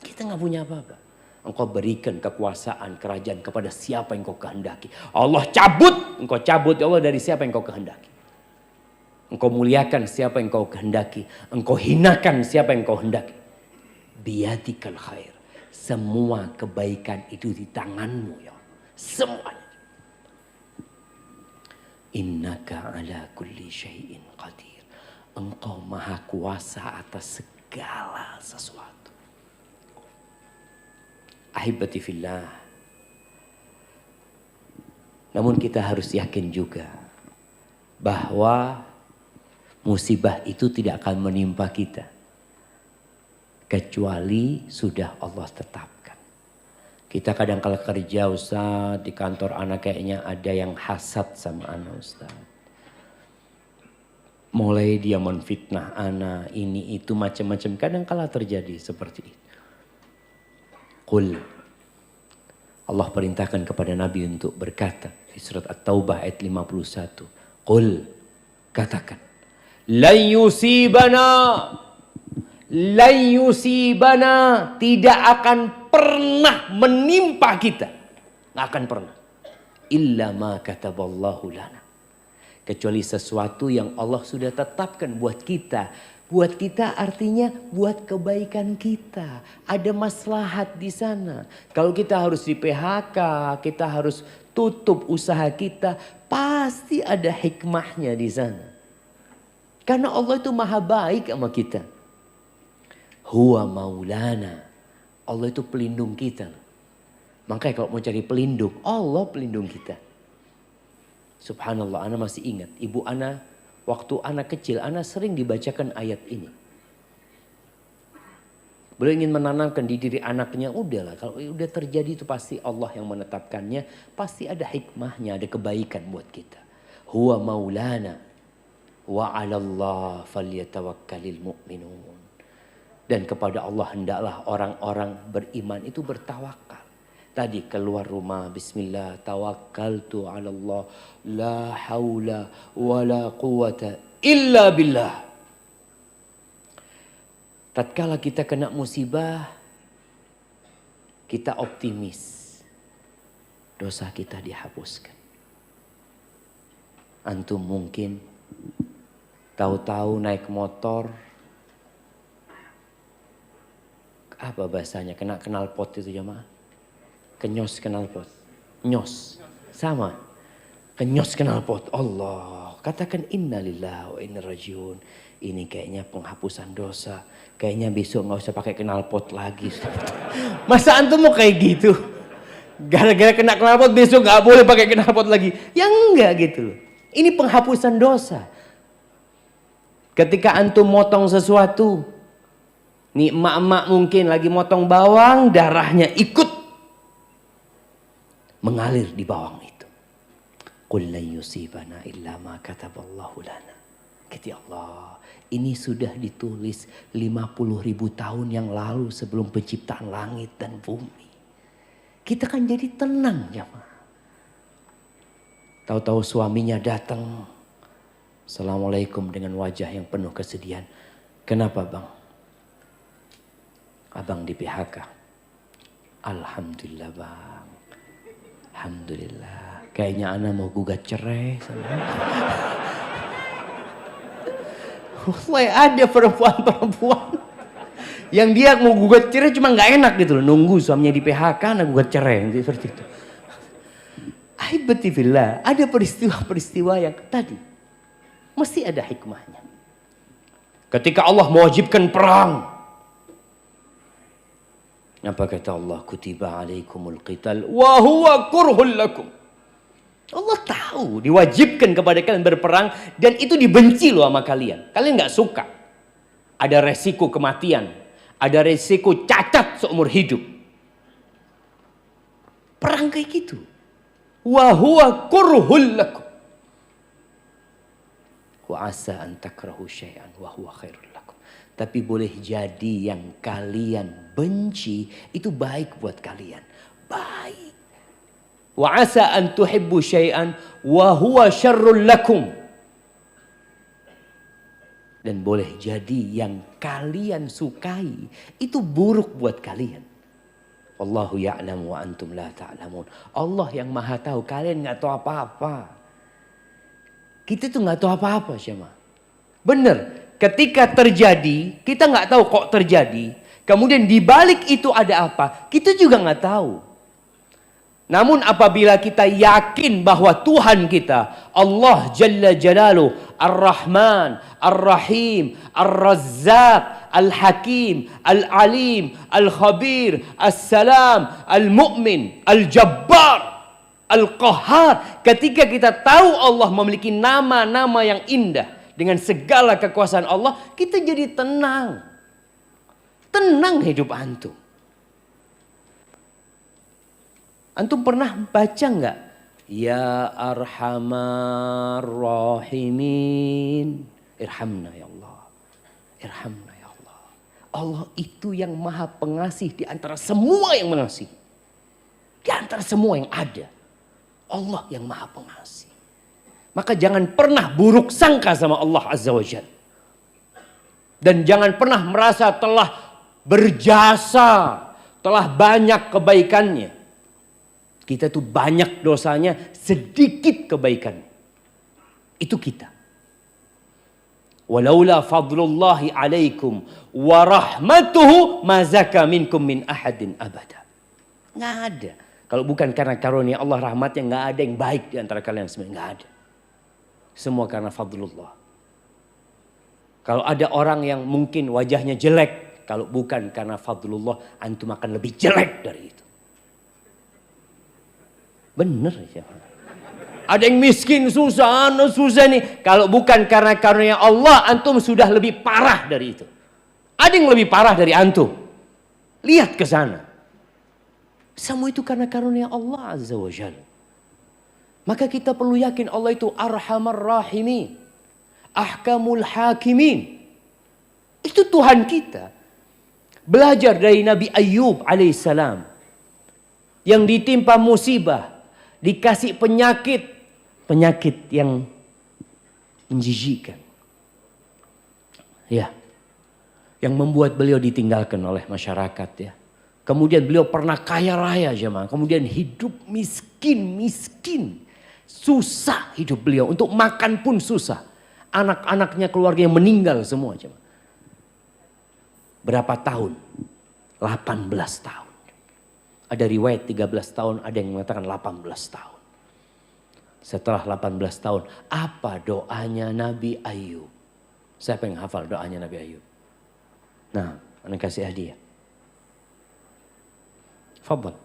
Kita nggak punya apa-apa. Engkau berikan kekuasaan kerajaan kepada siapa yang kau kehendaki. Allah cabut, engkau cabut ya Allah dari siapa yang kau kehendaki. Engkau muliakan siapa yang kau kehendaki. Engkau hinakan siapa yang kau hendaki. Biyadikal khair. Semua kebaikan itu di tanganmu ya Allah. Semuanya. Innaka ala kulli syai'in qadir. Engkau maha kuasa atas segala sesuatu. Ahibati fillah. Namun kita harus yakin juga bahwa musibah itu tidak akan menimpa kita kecuali sudah Allah tetapkan. Kita kadang kala kerja Ustaz, di kantor anak kayaknya ada yang hasad sama anak Ustaz. Mulai dia menfitnah anak, ini itu macam-macam, kadang kala terjadi seperti itu. Qul, Allah perintahkan kepada Nabi untuk berkata di surat At-Taubah ayat 51. Qul, katakan, lan yusibana, tidak akan pernah menimpa kita. Nggak akan pernah. Illa ma kataballahu lana. Kecuali sesuatu yang Allah sudah tetapkan buat kita. Buat kita artinya buat kebaikan kita. Ada maslahat di sana. Kalau kita harus di PHK, kita harus tutup usaha kita, pasti ada hikmahnya di sana. Karena Allah itu maha baik sama kita. Huwa maulana. Allah itu pelindung kita. Makanya kalau mau cari pelindung, Allah pelindung kita. Subhanallah, ana masih ingat ibu ana waktu anak kecil, ana sering dibacakan ayat ini. Beliau ingin menanamkan di diri anaknya, udahlah kalau udah terjadi itu pasti Allah yang menetapkannya, pasti ada hikmahnya, ada kebaikan buat kita. Huwa maulana wa 'alallah falyatawakkalul mu'minun. Dan kepada Allah hendaklah orang-orang beriman itu bertawakal. Tadi keluar rumah, bismillah, tawakkaltu 'ala Allah, la haula wala quwata illa billah. Tatkala kita kena musibah, kita optimis. Dosa kita dihapuskan. Antum mungkin tahu-tahu naik motor, apa bahasanya, kena knalpot itu jemaah? Kenyos knalpot. Nyos. Sama. Kenyos knalpot. Allah. Katakan innalillahi wa inna rajiun. Ini kayaknya penghapusan dosa. Kayaknya besok gak usah pakai knalpot lagi. Masa antum mau kayak gitu? Gara-gara kena knalpot besok gak boleh pakai knalpot lagi. Ya enggak gitu. Ini penghapusan dosa. Ketika antum motong sesuatu. Nih emak-emak mungkin lagi motong bawang. Darahnya ikut mengalir di bawang itu. Qul la yusibana illa ma kataballahu lana. Kata Allah, ini sudah ditulis 50.000 tahun yang lalu sebelum penciptaan langit dan bumi. Kita kan jadi tenang jemaah. Tahu-tahu suaminya datang, Assalamualaikum dengan wajah yang penuh kesedihan. Kenapa bang? Abang di PHK. Alhamdulillah bang. Alhamdulillah. Kayaknya ana mau gugat cerai. Wah, ada perempuan-perempuan yang dia mau gugat cerai cuma nggak enak gitu loh. Nunggu suaminya di PHK, anak gugat cerai seperti itu. Ahibati fillah, ada peristiwa-peristiwa yang tadi mesti ada hikmahnya. Ketika Allah mewajibkan perang, apa kata Allah? Kutiba alaikumul qital wa huwa kurhul lakum. Allah tahu diwajibkan kepada kalian berperang dan itu dibenci loh sama kalian. Kalian gak suka. Ada resiko kematian. Ada resiko cacat seumur hidup. Perang kayak gitu. Wa huwa kurhul lakum. Wa asa an takrahu syai'an wa huwa khairul lakum. Tapi boleh jadi yang kalian benci itu baik buat kalian. Baik. Wa asa an tuhibbu syai'an wa huwa syarrul lakum. Dan boleh jadi yang kalian sukai itu buruk buat kalian. Wallahu ya'lamu wa antum la ta'lamun. Allah yang maha tahu, kalian gak tahu apa-apa. Kita tuh gak tahu apa-apa Syama. Bener. Ketika terjadi, kita nggak tahu kok terjadi. Kemudian di balik itu ada apa, kita juga nggak tahu. Namun apabila kita yakin bahwa Tuhan kita, Allah Jalla Jalaluh, Ar-Rahman, Ar-Rahim, Ar-Razzaq, Al-Hakim, Al-Alim, Al-Khabir, As-Salam, Al-Mu'min, Al-Jabbar, Al-Qahhar. Ketika kita tahu Allah memiliki nama-nama yang indah dengan segala kekuasaan Allah, kita jadi tenang. Tenang hidup antum. Antum pernah baca enggak? Ya Arhamar Rahimin, irhamna ya Allah. Irhamna ya Allah. Allah itu yang maha pengasih di antara semua yang mengasihi. Di antara semua yang ada. Allah yang maha pengasih. Maka jangan pernah buruk sangka sama Allah Azza wa Jalla. Dan jangan pernah merasa telah berjasa, telah banyak kebaikannya. Kita tuh banyak dosanya, sedikit kebaikan. Itu kita. Walaula fadlullahi alaikum wa rahmatuhu ma zaka minkum min ahadin abada. Nggak ada. Kalau bukan karena karunia Allah, rahmatnya, nggak ada yang baik di antara kalian semua. Nggak ada. Semua karena fadlullah. Kalau ada orang yang mungkin wajahnya jelek, kalau bukan karena fadlullah, antum akan lebih jelek dari itu. Bener ya. Ada yang miskin, susah nih. Kalau bukan karena karunia Allah, antum sudah lebih parah dari itu. Ada yang lebih parah dari antum. Lihat ke sana. Semua itu karena karunia Allah Azza wa Jalla. Maka kita perlu yakin Allah itu Arhamar Rahimin, Ahkamul Hakimin. Itu Tuhan kita. Belajar dari Nabi Ayyub alaihissalam. Yang ditimpa musibah. Dikasih penyakit yang menjijikkan. Ya. Yang membuat beliau ditinggalkan oleh masyarakat ya. Kemudian beliau pernah kaya raya jemaah. Kemudian hidup miskin. Susah hidup beliau. Untuk makan pun susah. Anak-anaknya, keluarganya meninggal semua jemaah. Berapa tahun? 18 tahun. Ada riwayat 13 tahun, ada yang mengatakan 18 tahun. Setelah 18 tahun, apa doanya Nabi Ayyub? Siapa yang hafal doanya Nabi Ayyub? Nah, anak kasih hadiah. Fadal.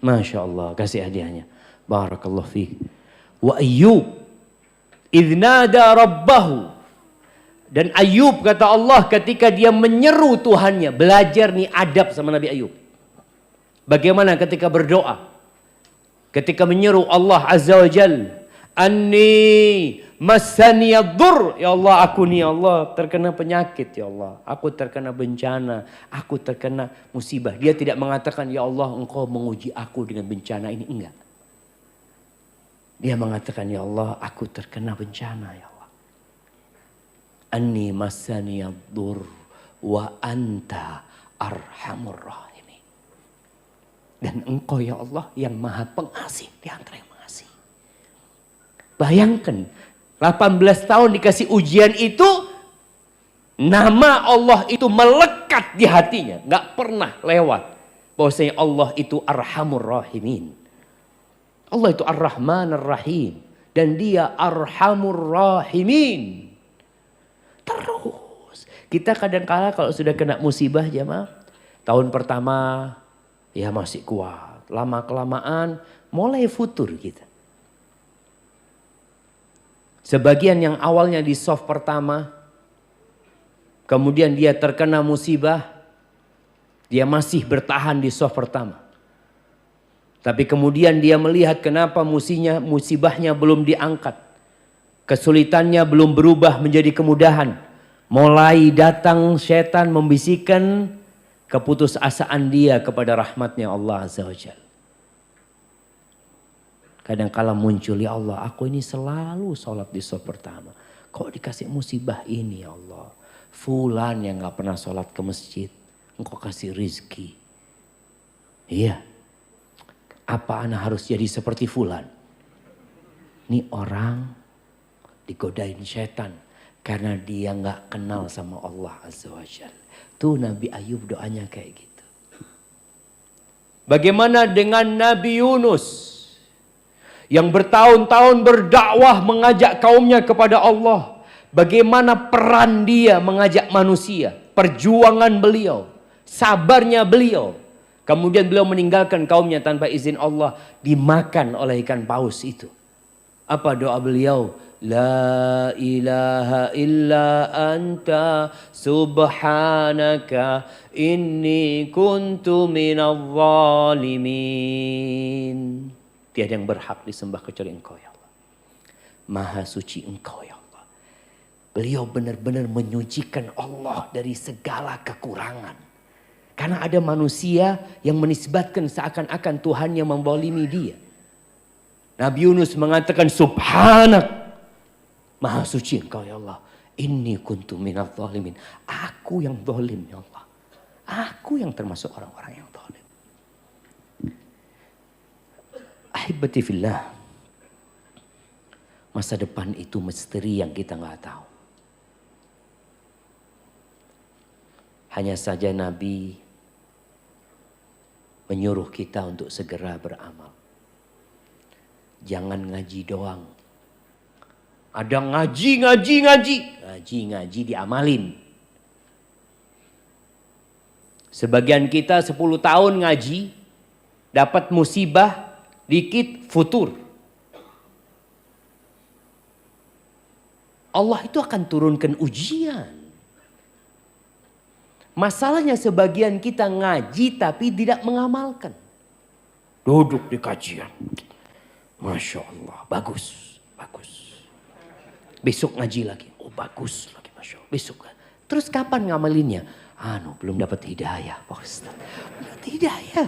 Masya Allah, kasih hadiahnya. Barakallahu fiik. Wa Ayyub idh nada rabbahu. Dan Ayub kata Allah ketika dia menyeru Tuhannya. Belajar nih adab sama Nabi Ayub. Bagaimana ketika berdoa. Ketika menyeru Allah Azza wa Jal. Anni masaniyaddur. Ya Allah, aku nih ya Allah terkena penyakit ya Allah. Aku terkena bencana. Aku terkena musibah. Dia tidak mengatakan ya Allah engkau menguji aku dengan bencana ini. Enggak. Dia mengatakan ya Allah aku terkena bencana ya Allah. Anni masaniyaddur wa anta arhamur rahimin. Dan engkau ya Allah yang maha pengasih di antara yang mengasihi. Bayangkan 18 tahun dikasih ujian itu, nama Allah itu melekat di hatinya. Gak pernah lewat. Bahwasanya Allah itu arhamur rahimin. Allah itu ar-Rahman ar-Rahim. Dan dia arhamur rahimin. Terus kita kadang-kala kalau sudah kena musibah jemaah, tahun pertama ya masih kuat, lama kelamaan mulai futur kita. Sebagian yang awalnya di soft pertama, kemudian dia terkena musibah, dia masih bertahan di soft pertama. Tapi kemudian dia melihat kenapa musibahnya belum diangkat. Kesulitannya belum berubah menjadi kemudahan. Mulai datang setan membisikkan keputusasaan dia kepada rahmatnya Allah Azza wa Jalla. Kadang-kala muncul, ya Allah aku ini selalu sholat di shaf pertama. Kok dikasih musibah ini ya Allah. Fulan yang gak pernah sholat ke masjid. Engkau kasih rizki. Iya. Apa ana harus jadi seperti fulan? Ini orang digodain setan karena dia nggak kenal sama Allah Azza wa Jalla. Tuh Nabi Ayub doanya kayak gitu. Bagaimana dengan Nabi Yunus yang bertahun-tahun berdakwah mengajak kaumnya kepada Allah. Bagaimana peran dia mengajak manusia, perjuangan beliau, sabarnya beliau. Kemudian beliau meninggalkan kaumnya tanpa izin Allah, dimakan oleh ikan paus itu. Apa doa beliau? La ilaha illa anta subhanaka inni kuntu minadh zalimin. Tiada yang berhak disembah kecuali Engkau ya Allah. Maha suci Engkau ya Allah. Beliau benar-benar menyucikan Allah dari segala kekurangan. Karena ada manusia yang menisbatkan seakan-akan Tuhan yang membolimi dia. Nabi Yunus mengatakan subhanak. Maha suci Engkau ya Allah. Inni kuntu minadh zalimin. Aku yang zalim ya Allah. Aku yang termasuk orang-orang yang zalim. Ahibati fillah. Masa depan itu misteri yang kita nggak tahu. Hanya saja Nabi menyuruh kita untuk segera beramal. Jangan ngaji doang. Ada ngaji diamalin. Sebagian kita 10 tahun ngaji, dapat musibah, dikit futur. Allah itu akan turunkan ujian. Masalahnya sebagian kita ngaji tapi tidak mengamalkan. Duduk di kajian. Masya Allah, bagus. Besok ngaji lagi. Oh bagus lagi, Masya Allah. Besok. Terus kapan ngamalinnya? Belum dapat hidayah Pak Ustaz. Belum dapat hidayah.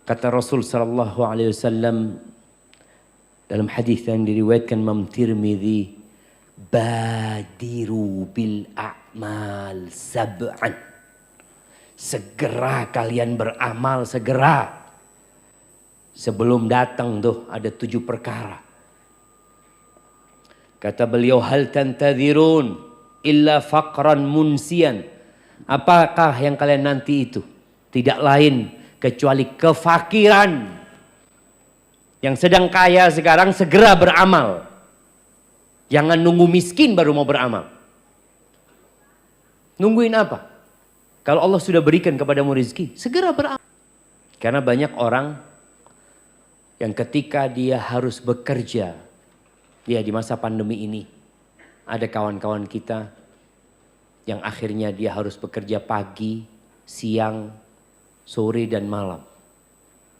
Kata Rasul sallallahu alaihi wasallam dalam hadis yang diriwayatkan Imam Tirmidzi, badiru bil a'mal sab'an. Segera kalian beramal, segera. Sebelum datang tuh ada 7 perkara. Kata beliau, hal tantadhirun illa faqran munsian. Apakah yang kalian nanti itu? Tidak lain kecuali kefakiran. Yang sedang kaya sekarang segera beramal. Jangan nunggu miskin baru mau beramal. Nungguin apa? Kalau Allah sudah berikan kepadamu rezeki, segera beramal. Karena banyak orang yang ketika dia harus bekerja, di masa pandemi ini, ada kawan-kawan kita yang akhirnya dia harus bekerja pagi, siang, sore dan malam.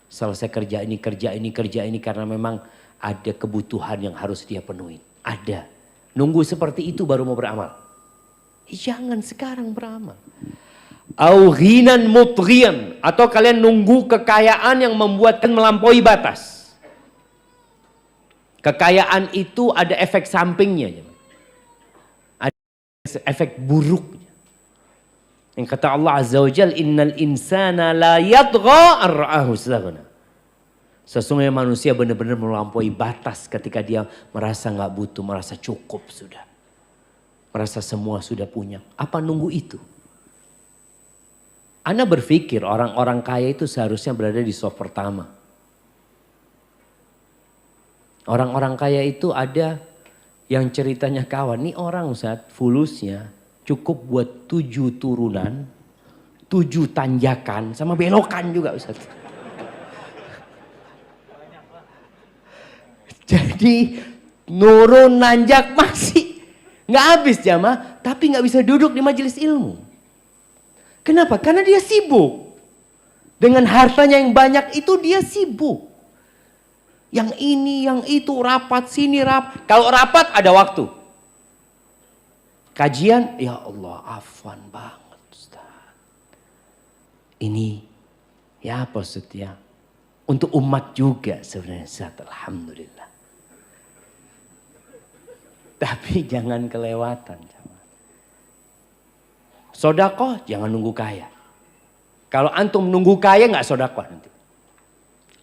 Selesai kerja ini karena memang ada kebutuhan yang harus dia penuhi. Ada. Nunggu seperti itu baru mau beramal. Jangan sekarang beramal. Au ghinan mutghiyan, atau kalian nunggu kekayaan yang membuatkan melampaui batas. Kekayaan itu ada efek sampingnya. Ada efek buruknya. Yang kata Allah Azza wa Jalla, innal insana la yatgha ar-ra'ahu istaghna. Sesungguhnya manusia benar-benar melampaui batas ketika dia merasa nggak butuh, merasa cukup sudah. Merasa semua sudah punya. Apa nunggu itu? Anda berpikir orang-orang kaya itu seharusnya berada di soft pertama. Orang-orang kaya itu ada yang ceritanya kawan. Nih orang Ustaz, fulusnya cukup buat 7 turunan, 7 tanjakan, sama belokan juga Ustaz. Jadi nurun nanjak masih nggak habis jamaah, tapi nggak bisa duduk di majelis ilmu. Kenapa? Karena dia sibuk. Dengan hartanya yang banyak itu dia sibuk. Yang ini, yang itu, rapat sini, rapat. Kalau rapat ada waktu. Kajian, ya Allah, afwan banget Ustaz. Ini, ya apa setia? Untuk umat juga sebenarnya Ustaz, alhamdulillah. Tapi jangan kelewatan. Sodakoh jangan nunggu kaya. Kalau antum nunggu kaya nggak sodakoh nanti.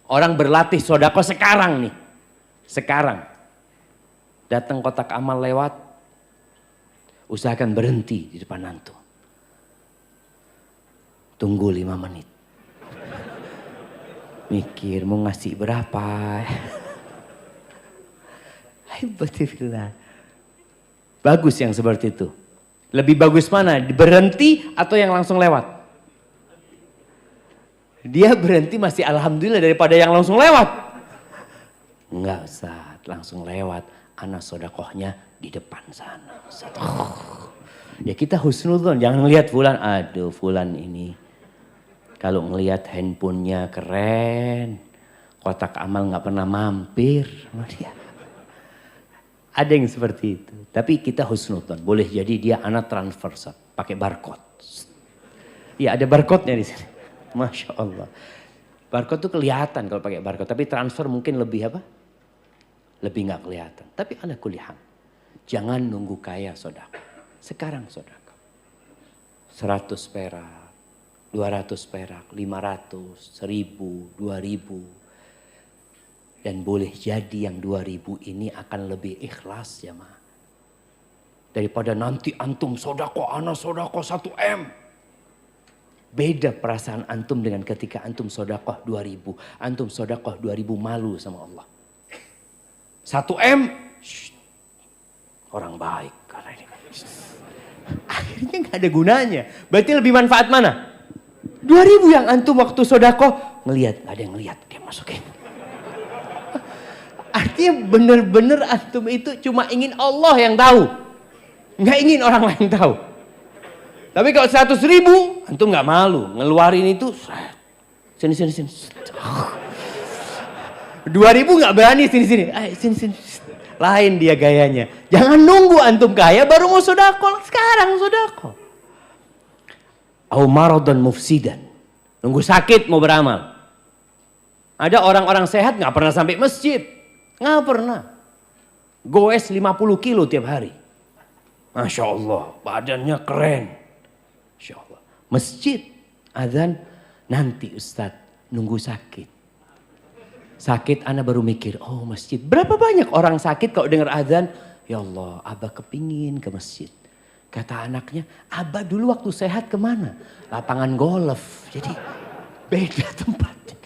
Orang berlatih sodakoh sekarang nih. Sekarang. Datang kotak amal lewat. Usahakan berhenti di depan antum. Tunggu 5 menit. Mikir mau ngasih berapa. Hebatullah. Bagus yang seperti itu. Lebih bagus mana? Berhenti atau yang langsung lewat? Dia berhenti masih alhamdulillah daripada yang langsung lewat. Enggak Ustaz, langsung lewat. Ana sodakohnya di depan sana. Ya kita husnudzon, jangan ngelihat fulan. Aduh fulan ini. Kalau ngelihat handphonenya keren. Kotak amal gak pernah mampir sama dia. Ada yang seperti itu. Tapi kita husnudzon. Boleh jadi dia anak transfer pakai barcode. Iya ada barcode-nya di sini. Masya Allah. Barcode tuh kelihatan kalau pakai barcode. Tapi transfer mungkin lebih apa? Lebih gak kelihatan. Tapi ala kulli hal. Jangan nunggu kaya sedekah. Sekarang sedekah. 100 perak. 200 perak. 500. 1000. 2000. Dan boleh jadi yang 2000 ini akan lebih ikhlas ya ma. Daripada nanti antum sedekah, ana sedekah 1 M. Beda perasaan antum dengan ketika antum sedekah 2000. Antum sedekah 2000 malu sama Allah. 1 M. Shh, orang baik. Akhirnya gak ada gunanya. Berarti lebih manfaat mana? 2000 yang antum waktu sedekah. Ngelihat, gak ada yang ngelihat. Dia masukin. Artinya benar-benar antum itu cuma ingin Allah yang tahu. Nggak ingin orang lain tahu. Tapi kalau 100.000 antum nggak malu. Ngeluarin itu. Sini. 2000 nggak berani sini. Sini. Lain dia gayanya. Jangan nunggu antum kaya baru mau sedekah. Sekarang sedekah. Au maradan mufsidan. Nunggu sakit mau beramal. Ada orang-orang sehat nggak pernah sampai masjid. Nggak pernah. Goes 50 kilo tiap hari. Masya Allah. Badannya keren. Masya Allah. Masjid. Azan. Nanti Ustadz. Nunggu sakit. Sakit anak baru mikir. Oh masjid. Berapa banyak orang sakit kalau dengar azan. Ya Allah. Abah kepingin ke masjid. Kata anaknya. Abah dulu waktu sehat kemana? Lapangan golf. Jadi beda tempatnya.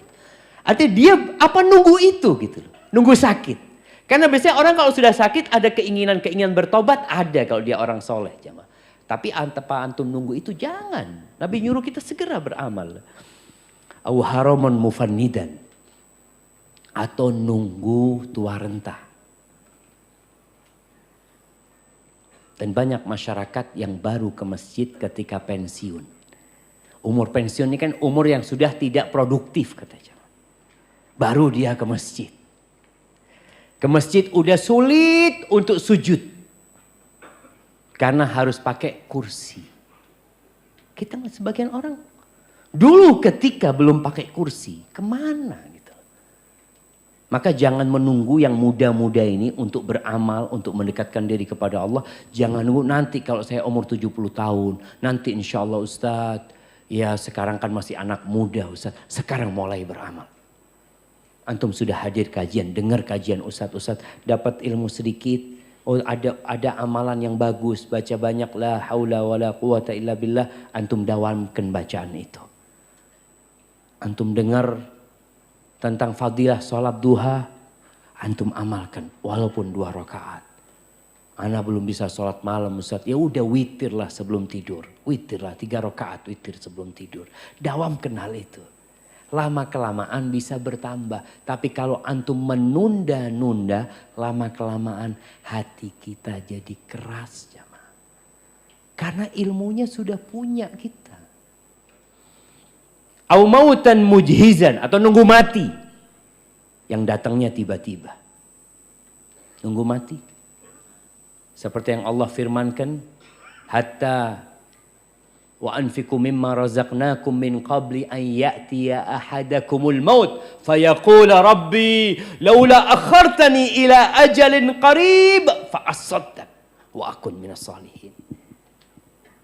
Artinya dia apa nunggu itu gitu loh. Nunggu sakit. Karena biasanya orang kalau sudah sakit ada keinginan bertobat. Ada kalau dia orang soleh. Jamaah. Tapi tanpa antum nunggu itu jangan. Nabi nyuruh kita segera beramal. Au haraman mufannidan. Atau nunggu tua renta. Dan banyak masyarakat yang baru ke masjid ketika pensiun. Umur pensiun ini kan umur yang sudah tidak produktif katanya. Baru dia ke masjid. Ke masjid udah sulit untuk sujud. Karena harus pakai kursi. Kita sebagian orang. Dulu ketika belum pakai kursi. Kemana gitu. Maka jangan menunggu yang muda-muda ini untuk beramal. Untuk mendekatkan diri kepada Allah. Jangan nunggu nanti kalau saya umur 70 tahun. Nanti insya Allah Ustadz. Ya sekarang kan masih anak muda Ustadz. Sekarang mulai beramal. Antum sudah hadir kajian, dengar kajian ustadz, dapat ilmu sedikit. Oh ada amalan yang bagus, baca banyak la haula wala quwata illa billah. Antum dawamkan bacaan itu. Antum dengar tentang fadilah sholat duha, antum amalkan walaupun 2 rakaat. Ana belum bisa sholat malam Ustaz, ya udah witir lah sebelum tidur. Witir lah 3 rakaat witir sebelum tidur. Dawamkan hal itu. Lama kelamaan bisa bertambah. Tapi kalau antum menunda-nunda, lama kelamaan hati kita jadi keras jamaah. Karena ilmunya sudah punya kita. Au mautan mujhizan atau nunggu mati. Yang datangnya tiba-tiba. Nunggu mati. Seperti yang Allah firmankan, hatta wa anfiqu mimma razaqnakum min qabli an ya'tiya ahadakumul maut fayaqula rabbi laula akhartani ila ajalin qarib fa asaddaq wa akun minas salihin.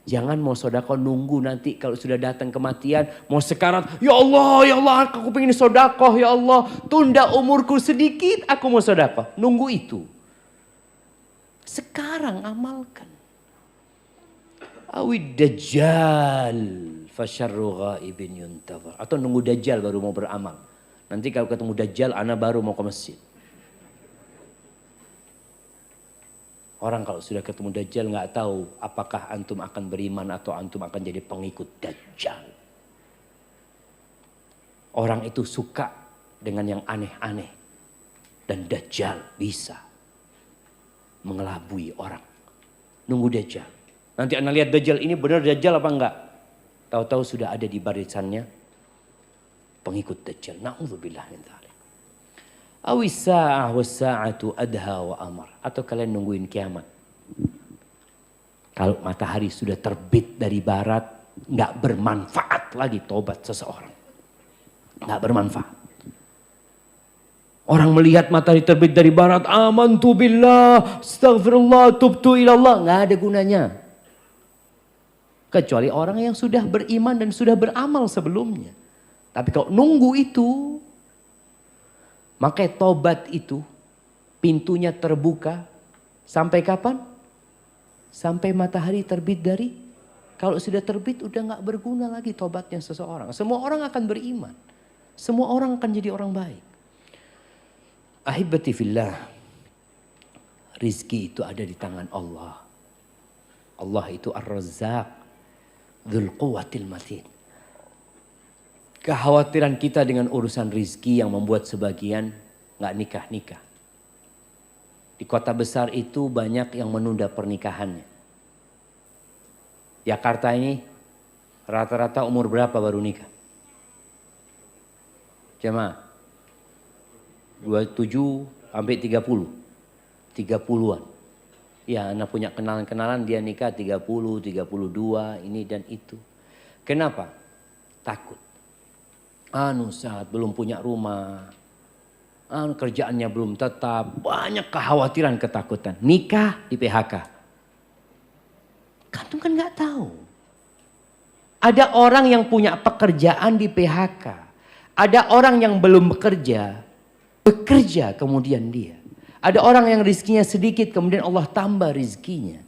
Jangan mau sedekah nunggu nanti kalau sudah datang kematian mau sekarat, ya Allah aku pengen sedekah, ya Allah tunda umurku sedikit aku mau sedekah. Nunggu itu. Sekarang amalkan. Awid dajjal fasyarru ghaibin yuntazar. Atau nunggu dajjal baru mau beramal. Nanti kalau ketemu dajjal ana baru mau ke masjid. Orang kalau sudah ketemu dajjal nggak tahu apakah antum akan beriman atau antum akan jadi pengikut dajjal. Orang itu suka dengan yang aneh-aneh. Dan dajjal bisa mengelabui orang. Nunggu dajjal. Nanti anda lihat dajjal ini benar dajjal apa enggak? Tahu-tahu sudah ada di barisannya pengikut dajjal. Na'udzubillah min dzalik. Awis sa'ah was-sa'atu adha wa amar. Atau kalian nungguin kiamat. Kalau matahari sudah terbit dari barat, nggak bermanfaat lagi tobat seseorang. Nggak bermanfaat. Orang melihat matahari terbit dari barat, amantu billah, astaghfirullah, tubtu ilallah, nggak ada gunanya. Kecuali orang yang sudah beriman dan sudah beramal sebelumnya. Tapi kalau nunggu itu, maka tobat itu pintunya terbuka sampai kapan? Sampai matahari terbit dari, kalau sudah terbit udah nggak berguna lagi tobatnya seseorang. Semua orang akan beriman. Semua orang akan jadi orang baik. Ahibati fillah, rizki itu ada di tangan Allah. Allah itu Ar-Razzaq, Dzul Quwwatil Matin. Kekhawatiran kita dengan urusan rizki yang membuat sebagian nggak nikah-nikah. Di kota besar itu banyak yang menunda pernikahannya. Jakarta ini rata-rata umur berapa baru nikah? Jemaah 27 sampai 30. 30-an. Ya, anak punya kenalan-kenalan dia nikah 30, 32, ini dan itu. Kenapa? Takut. Saat belum punya rumah. Kerjaannya belum tetap. Banyak kekhawatiran, ketakutan. Nikah di PHK. Kamu kan nggak tahu. Ada orang yang punya pekerjaan di PHK. Ada orang yang belum bekerja kemudian dia. Ada orang yang rizkinya sedikit kemudian Allah tambah rizkinya.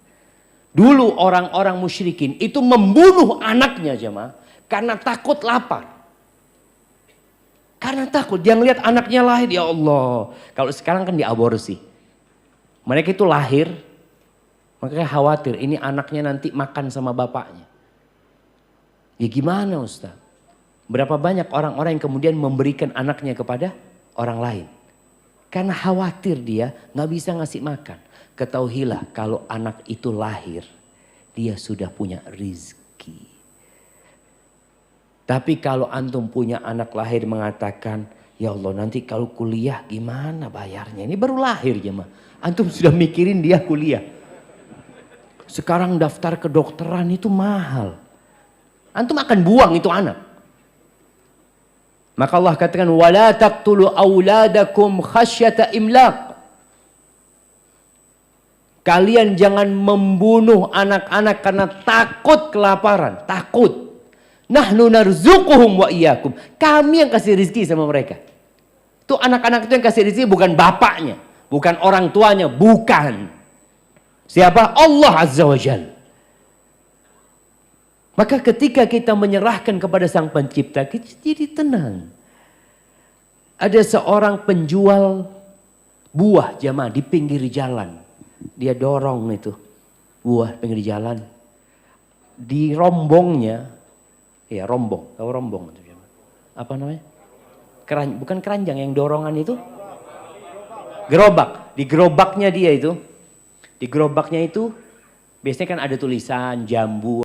Dulu orang-orang musyrikin itu membunuh anaknya jemaah karena takut lapar. Karena takut dia ngelihat anaknya lahir, ya Allah. Kalau sekarang kan diaborsi. Mereka itu lahir, makanya khawatir ini anaknya nanti makan sama bapaknya. Ya gimana Ustaz? Berapa banyak orang-orang yang kemudian memberikan anaknya kepada orang lain. Karena khawatir dia gak bisa ngasih makan. Ketahuilah kalau anak itu lahir, dia sudah punya rizki. Tapi kalau antum punya anak lahir mengatakan, ya Allah nanti kalau kuliah gimana bayarnya? Ini baru lahir jemaah. Antum sudah mikirin dia kuliah. Sekarang daftar kedokteran itu mahal. Antum akan buang itu anak. Maka Allah katakan, wala taqtulu auladakum khasyata imlaq. Kalian jangan membunuh anak-anak karena takut kelaparan. Takut. Nahnu narzuquhum wa iyyakum. Kami yang kasih rezeki sama mereka. Itu anak-anak itu yang kasih rezeki bukan bapaknya, bukan orang tuanya, bukan. Siapa? Allah Azza wa Jalla. Maka ketika kita menyerahkan kepada Sang Pencipta, kita jadi tenang. Ada seorang penjual buah jamaah di pinggir jalan. Dia dorong itu buah pinggir jalan. Di rombongnya, ya rombong, tahu rombong itu apa namanya? Bukan keranjang yang dorongan itu? Gerobak. Di gerobaknya dia itu, di gerobaknya itu biasanya kan ada tulisan jambu.